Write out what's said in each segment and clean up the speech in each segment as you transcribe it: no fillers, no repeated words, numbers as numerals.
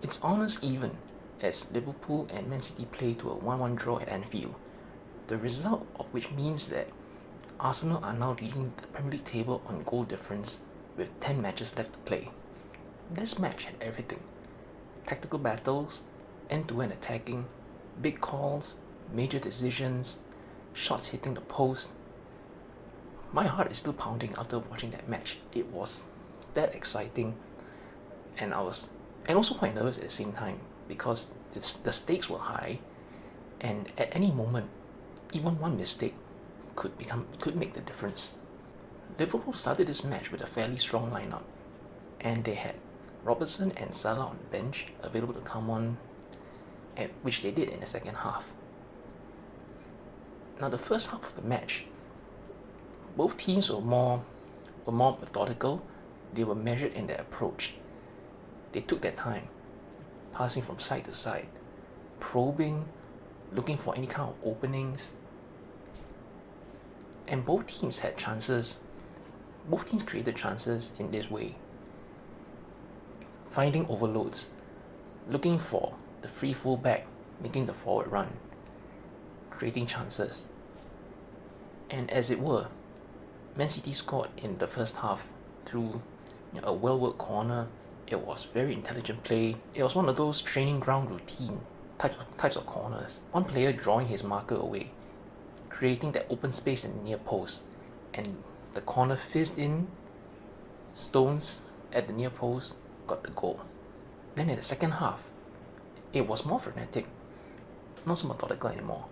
It's almost even as Liverpool and Man City play to a 1-1 draw at Anfield, the result of which means that Arsenal are now leading the Premier League table on goal difference with 10 matches left to play. This match had everything: tactical battles, end-to-end attacking, big calls, major decisions, shots hitting the post. My heart is still pounding after watching that match. It was that exciting, and also quite nervous at the same time because the stakes were high, and at any moment, even one mistake could make the difference. Liverpool started this match with a fairly strong lineup, and they had Robertson and Salah on the bench available to come on, which they did in the second half. Now, the first half of the match, both teams were more methodical. They were measured in their approach. They took their time, passing from side to side, probing, looking for any kind of openings. And both teams had chances. Both teams created chances in this way, finding overloads, looking for the free fullback, making the forward run, creating chances. And as it were, Man City scored in the first half through a well-worked corner. It was very intelligent play. It was one of those training ground routine types of corners. One player drawing his marker away, creating that open space in the near post, and the corner fizzed in. Stones at the near post got the goal. Then in the second half, it was more frenetic, not so methodical anymore.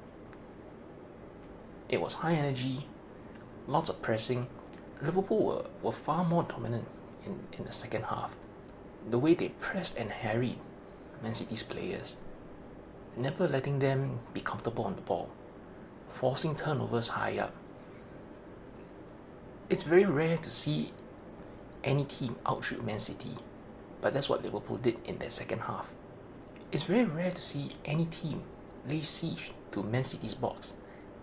It was high energy, lots of pressing. Liverpool were far more dominant in the second half. The way they pressed and harried Man City's players, never letting them be comfortable on the ball, forcing turnovers high up. It's very rare to see any team outshoot Man City, but that's what Liverpool did in their second half. It's very rare to see any team lay siege to Man City's box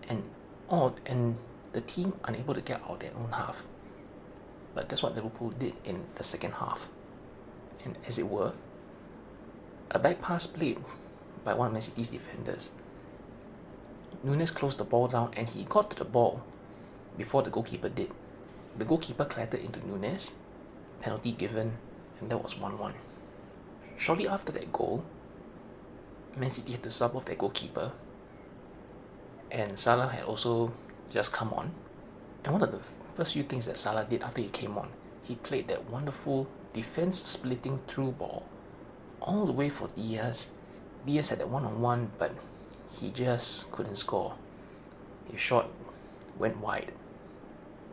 and the team unable to get out their own half. But that's what Liverpool did in the second half. And as it were, a back pass played by one of Man City's defenders. Nunes closed the ball down and he got to the ball before the goalkeeper did. The goalkeeper clattered into Nunes, penalty given, and that was 1-1. Shortly after that goal, Man City had to sub off their goalkeeper, and Salah had also just come on. And one of the first few things that Salah did after he came on, he played that wonderful defense-splitting through ball all the way for Diaz. Diaz had that one-on-one, but he just couldn't score. His shot went wide.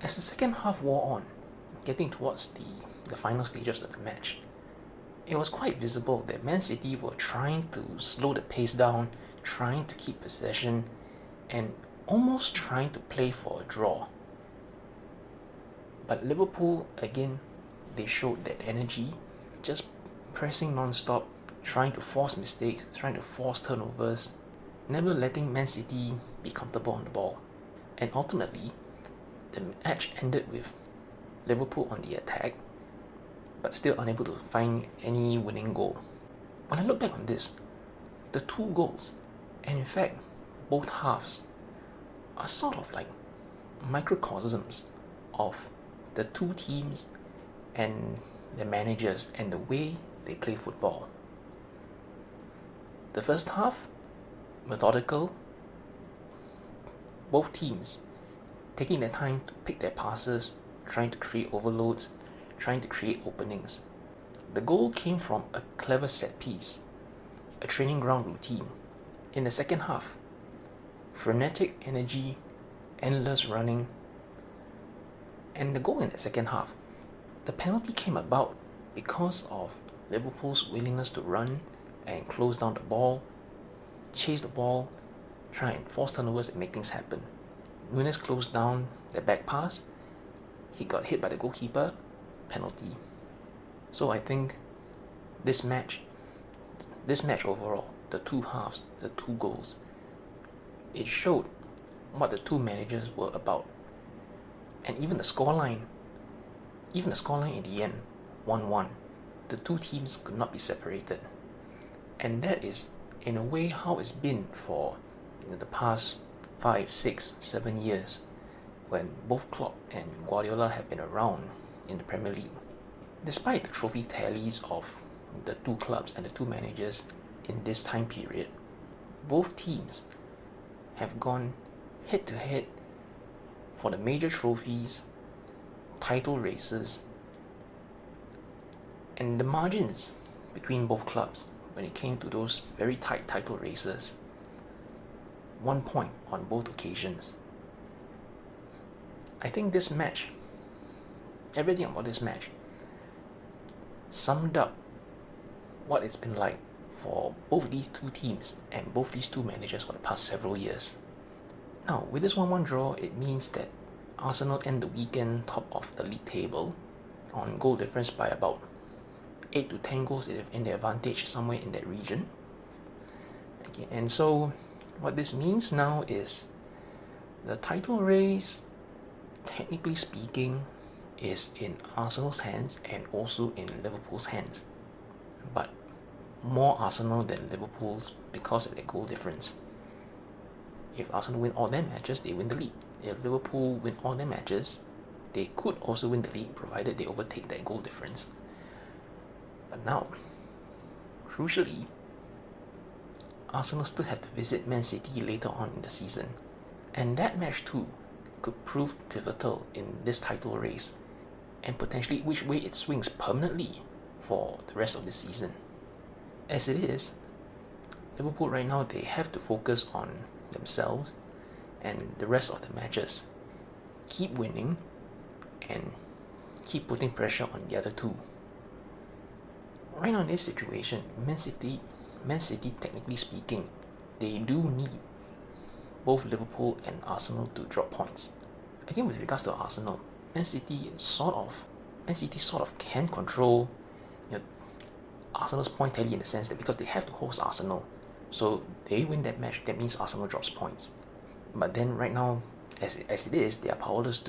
As the second half wore on, getting towards the final stages of the match, it was quite visible that Man City were trying to slow the pace down, trying to keep possession, and almost trying to play for a draw. But Liverpool, again, they showed that energy, just pressing non-stop, trying to force mistakes, trying to force turnovers, never letting Man City be comfortable on the ball. And ultimately, the match ended with Liverpool on the attack, but still unable to find any winning goal. When I look back on this, the two goals, and in fact both halves, are sort of like microcosms of the two teams and the managers and the way they play football. The first half, methodical, both teams taking their time to pick their passes, trying to create overloads, trying to create openings. The goal came from a clever set piece, a training ground routine. In the second half, frenetic energy, endless running, and the goal in the second half, the penalty came about because of Liverpool's willingness to run and close down the ball, chase the ball, try and force turnovers and make things happen. Nunes closed down the back pass, he got hit by the goalkeeper, penalty. So I think this match overall, the two halves, the two goals, it showed what the two managers were about. And even the scoreline in the end, 1-1, the two teams could not be separated. And that is, in a way, how it's been for the past 5, 6, 7 years when both Klopp and Guardiola have been around in the Premier League. Despite the trophy tallies of the two clubs and the two managers in this time period, both teams have gone head to head for the major trophies, title races, and the margins between both clubs when it came to those very tight title races, 1 point on both occasions. I think this match, everything about this match, summed up what it's been like for both these two teams and both these two managers for the past several years. Now, with this 1-1 draw, it means that Arsenal end the weekend top of the league table on goal difference by about 8 to 10 goals in their advantage, somewhere in that region. Okay, and so what this means now is the title race, technically speaking, is in Arsenal's hands and also in Liverpool's hands, but more Arsenal than Liverpool's because of their goal difference. If Arsenal win all their matches, they win the league. If Liverpool win all their matches, they could also win the league provided they overtake that goal difference. But now, crucially, Arsenal still have to visit Man City later on in the season, and that match too could prove pivotal in this title race and potentially which way it swings permanently for the rest of the season. As it is, Liverpool right now, they have to focus on themselves and the rest of the matches, keep winning and keep putting pressure on the other two. Right now in this situation, Man City, technically speaking, they do need both Liverpool and Arsenal to drop points. Again, with regards to Arsenal, Man City sort of can control Arsenal's point tally in the sense that because they have to host Arsenal, so they win that match, that means Arsenal drops points. But then right now, as it is, they are powerless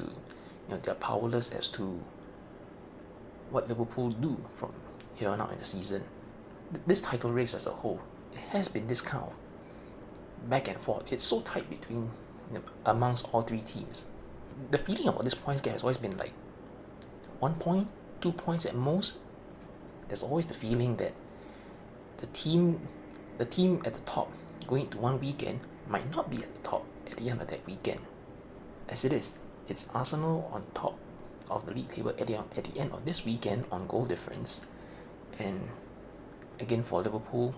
as to what Liverpool do from here on out in the season. This title race as a whole, it has been this kind of back and forth. It's so tight between amongst all three teams. The feeling about this points gap has always been like 1 point, 2 points at most. There's always the feeling that the team at the top going into one weekend might not be at the top at the end of that weekend. As it is, it's Arsenal on top of the league table at the end of this weekend on goal difference, and again for Liverpool,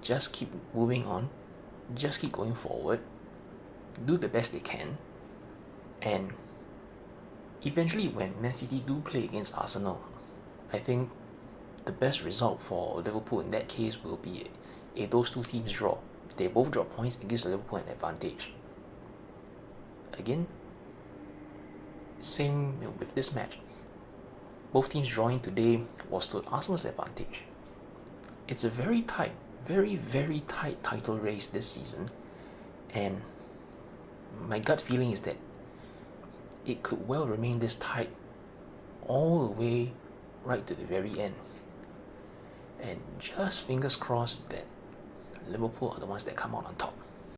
just keep moving on, just keep going forward, do the best they can, and eventually when Man City do play against Arsenal, I think the best result for Liverpool in that case will be those two teams draw. If they both drop points, it gives Liverpool an advantage. Again, same with this match. Both teams drawing today was to Arsenal's advantage. It's a very tight, very, very tight title race this season, and my gut feeling is that it could well remain this tight all the way right to the very end. And just fingers crossed that Liverpool are the ones that come out on top.